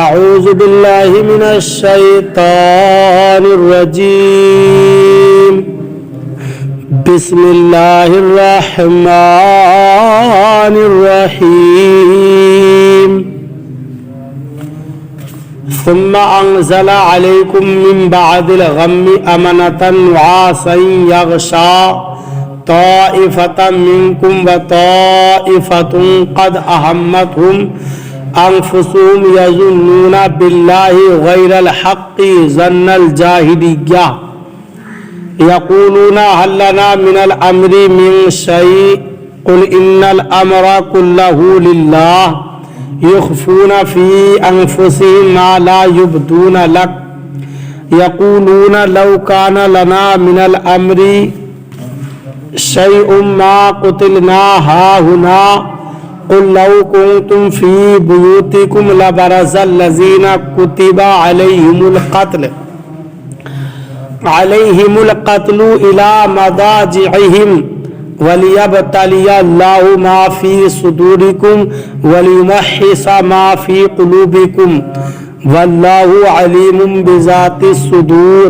أعوذ بالله من الشيطان الرجيم بسم الله الرحمن الرحيم ثم أنزل عليكم من بعد الغم أمنة نعاسا يغشى طائفة منكم وطائفة قد أهمتهم أنفسهم يظنون بالله غير الحق ظن الجاهلية يقولون هل لنا من الأمر من شيء قل إن الأمر كله لله يخفون في أنفسهم ما لا يبدون لك يقولون لو كان لنا من الأمر شيء ما قتلنا هاهنا قل لو كنتم في بيوتكم لبرز الذين كتب عليهم القتل إلى مضاجعهم وليبتلي الله ما في صدوركم وليمحص ما في قلوبكم والله عليم بذات الصدور۔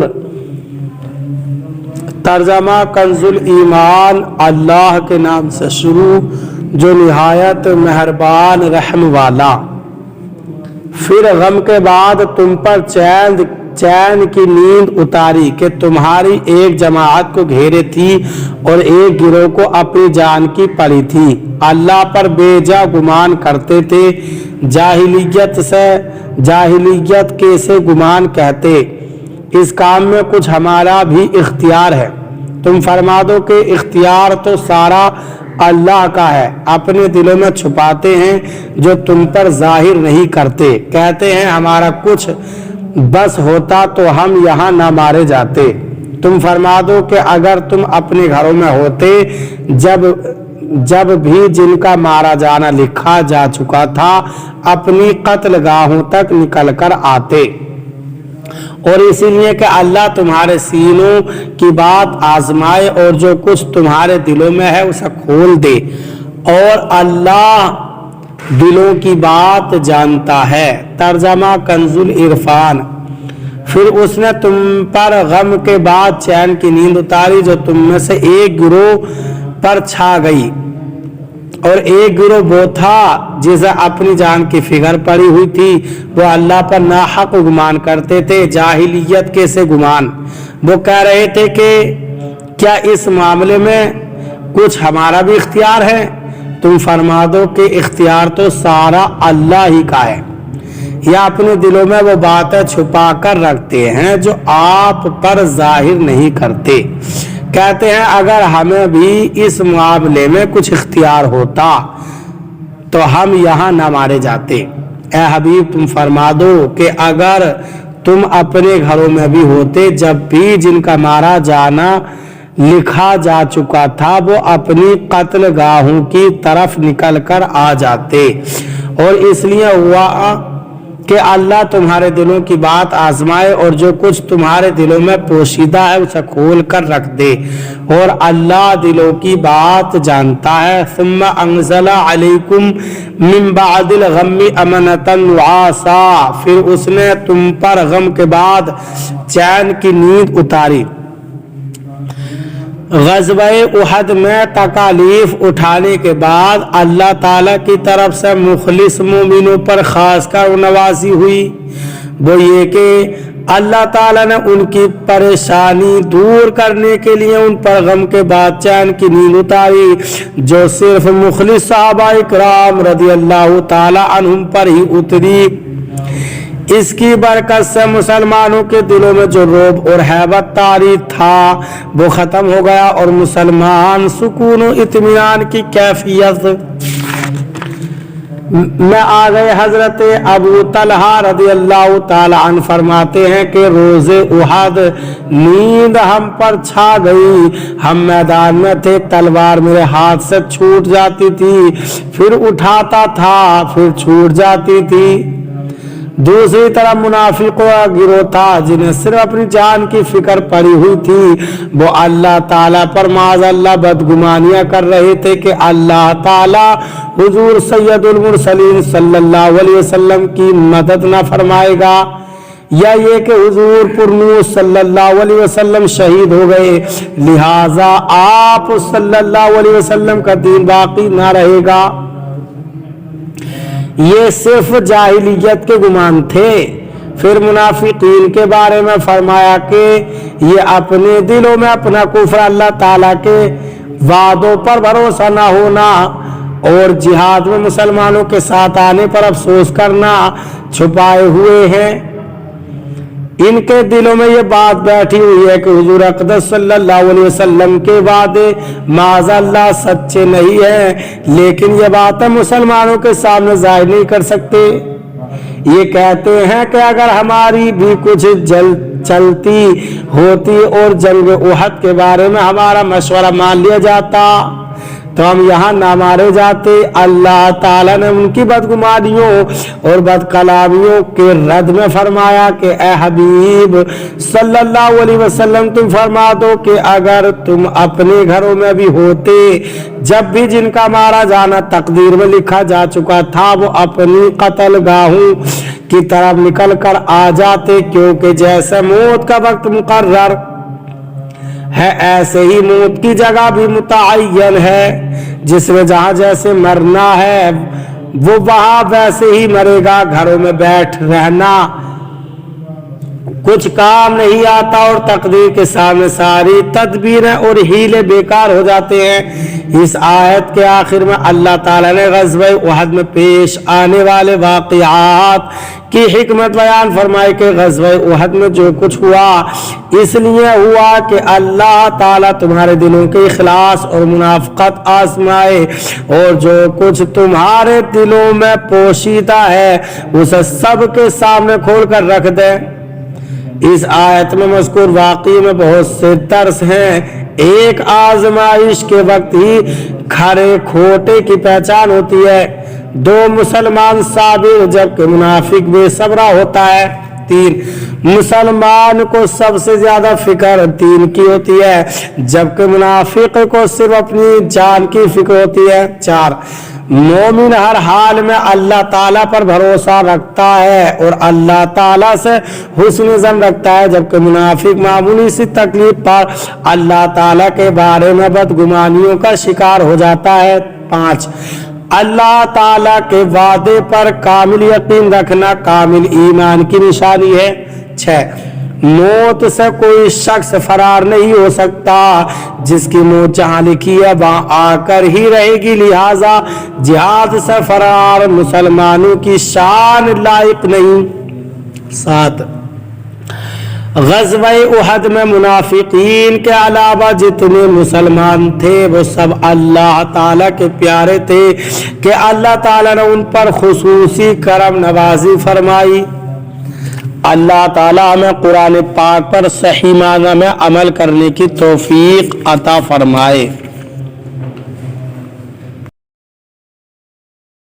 ترجمہ کنزُ الایمان، اللہ کے نام سے شروع جو نہایت مہربان رحم والا۔ پھر غم کے بعد تم پر چین کی نیند اتاری کہ تمہاری ایک جماعت کو گھیرے تھی اور ایک گروہ کو اپنی جان کی پڑی تھی۔ اللہ پر بے جا گمان کرتے تھے، جاہلیت کے سے گمان کہتے، اس کام میں کچھ ہمارا بھی اختیار ہے۔ تم فرما دو کہ اختیار تو سارا اللہ کا ہے، اپنے دلوں میں چھپاتے ہیں جو تم پر ظاہر نہیں کرتے۔ کہتے ہیں ہمارا کچھ بس ہوتا تو ہم یہاں نہ مارے جاتے۔ تم فرما دو کہ اگر تم اپنے گھروں میں ہوتے جب بھی جن کا مارا جانا لکھا جا چکا تھا اپنی قتل گاہوں تک نکل کر آتے، اور اسی لیے کہ اللہ تمہارے سینوں کی بات آزمائے اور جو کچھ تمہارے دلوں میں ہے اسے کھول دے، اور اللہ دلوں کی بات جانتا ہے۔ ترجمہ کنزُ العرفان۔ پھر اس نے تم پر غم کے بعد چین کی نیند اتاری جو تم میں سے ایک گروہ پر چھا گئی، اور ایک گروہ وہ تھا جسے اپنی جان کی فکر پڑی ہوئی تھی۔ وہ اللہ پر ناحق گمان کرتے تھے، جاہلیت کے سے گمان۔ وہ کہہ رہے تھے کہ کیا اس معاملے میں کچھ ہمارا بھی اختیار ہے؟ تم فرما دو کہ اختیار تو سارا اللہ ہی کا ہے، یا اپنے دلوں میں وہ باتیں چھپا کر رکھتے ہیں جو آپ پر ظاہر نہیں کرتے۔ کہتے ہیں اگر ہمیں بھی اس معاملے میں کچھ اختیار ہوتا تو ہم یہاں نہ مارے جاتے۔ اے حبیب تم فرما دو کہ اگر تم اپنے گھروں میں بھی ہوتے جب بھی جن کا مارا جانا لکھا جا چکا تھا وہ اپنی قتل گاہوں کی طرف نکل کر آ جاتے، اور اس لیے ہوا کہ اللہ تمہارے دلوں کی بات آزمائے اور جو کچھ تمہارے دلوں میں پوشیدہ ہے اسے کھول کر رکھ دے، اور اللہ دلوں کی بات جانتا ہے۔ ثم انزل علیکم من بعد الغم امنة نعاسا، پھر اس نے تم پر غم کے بعد چین کی نیند اتاری۔ غزوہ احد میں تکالیف اٹھانے کے بعد اللہ تعالیٰ کی طرف سے مخلص مومنوں پر خاص کر نوازی ہوئی، وہ یہ کہ اللہ تعالیٰ نے ان کی پریشانی دور کرنے کے لیے ان پر غم کے بعد چین کی نیند اتاری جو صرف مخلص صحابہ کرام رضی اللہ تعالیٰ عنہم پر ہی اتری۔ اس کی برکت سے مسلمانوں کے دلوں میں جو رعب اور ہیبت طاری تھا وہ ختم ہو گیا، اور مسلمان سکون و اطمینان کی کیفیت میں آ گئے۔ حضرت ابو طلحہ رضی اللہ تعالی عنہ فرماتے ہیں کہ روز احد نیند ہم پر چھا گئی، ہم میدان میں تھے، تلوار میرے ہاتھ سے چھوٹ جاتی تھی، پھر اٹھاتا تھا، پھر چھوٹ جاتی تھی۔ दूसरी तरफ मुनाफिकों का गिरोह था जिन्हें सिर्फ अपनी जान की फिक्र पड़ी हुई थी। वो अल्लाह ताला पर माज़अल्लाह बदगुमानियां कर रहे थे कि अल्लाह ताला हुजूर सैयदुल मुरसलीन सल्लल्लाहु अलैहि वसल्लम की मदद न फरमाएगा, या ये कि हुजूर पुरनूर सल्लल्लाहु अलैहि वसल्लम शहीद हो गए, लिहाजा आप सल्लल्लाहु अलैहि वसल्लम का दीन बाकी ना रहेगा। ये सिर्फ जाहिलियत के गुमान थे। फिर मुनाफिकीन के बारे में फरमाया कि ये अपने दिलों में अपना कुफ्र, अल्लाह ताला के वादों पर भरोसा ना होना और जिहाद में मुसलमानों के साथ आने पर अफसोस करना छुपाए हुए हैं। इनके दिलों में ये बात बैठी हुई है कि हुजूर अक़दस सल्लल्लाहु अलैहि वसल्लम के वादे माज़अल्लाह सच्चे नहीं है, लेकिन ये बातें मुसलमानों के सामने जाहिर नहीं कर सकते। ये कहते हैं कि अगर हमारी भी कुछ चलती होती और जंग उहद के बारे में हमारा मशवरा मान लिया जाता तो हम यहाँ ना मारे जाते। अल्लाह ताला ने उनकी बदगुमानियों और बदकलामियों के रद्द में फरमाया कि ए हबीब सल्लल्लाहु अलैहि वसल्लम तुम फरमा दो कि अगर तुम अपने घरों में भी होते जब भी जिनका मारा जाना तकदीर में लिखा जा चुका था, वो अपनी कत्ल गाहों की तरफ निकल कर आ जाते, क्योंकि जैसे मौत का वक्त मुकर्रर है ऐसे ही मौत की जगह भी मुतअय्यन है, जिसमें जहां जैसे मरना है वो वहां वैसे ही मरेगा। घरों में बैठ रहना कुछ काम नहीं आता और तकदीर के सामने सारी तदबीरें और हीले बेकार हो जाते हैं। इस आयत के आखिर में अल्लाह ताला ने ग़ज़वा उहद में पेश आने वाले वाक़ियात की हिकमत बयान फरमाई कि ग़ज़वा उहद में जो कुछ हुआ इसलिए हुआ कि अल्लाह ताला तुम्हारे दिलों के इखलास और मुनाफ़क़त आज़माए, और जो कुछ तुम्हारे दिलों में पोशीदा है उसे सबके सामने खोल कर रख दे। इस आयत में मज़कूर वाक़ई में बहुत से दर्स हैं। एक आजमाइश के वक्त ही खरे खोटे की पहचान होती है। दो मुसलमान साबिर जबकि मुनाफिक बेसब्रा होता है। तीन मुसलमान को सबसे ज्यादा फिक्र दीन की होती है जबकि मुनाफिक को सिर्फ अपनी जान की फिक्र होती है। चार मोमिन हर हाल में अल्लाह ताला पर भरोसा रखता है और अल्लाह ताला से हुस्न ज़न रखता है, जबकि मुनाफिक मामूली सी तकलीफ पर अल्लाह ताला के बारे में बदगुमानियों का शिकार हो जाता है। पाँच अल्लाह ताला के वादे पर कामिल यकीन रखना कामिल ईमान की निशानी है। छह मौत से कोई शख्स फरार नहीं हो सकता, जिसकी मौत जहां लिखी है वहां आकर ही रहेगी, लिहाजा जिहाद से फरार मुसलमानों की शान लायक नहीं। सात ग़ज़वा उहद में मुनाफिकीन के अलावा जितने मुसलमान थे वो सब अल्लाह ताला के प्यारे थे कि अल्लाह ताला ने उन पर खुसूसी करम नवाजी फरमाई। अल्लाह ताला हमें कुरान पाक पर सही माना में अमल करने की तौफीक अता फरमाए।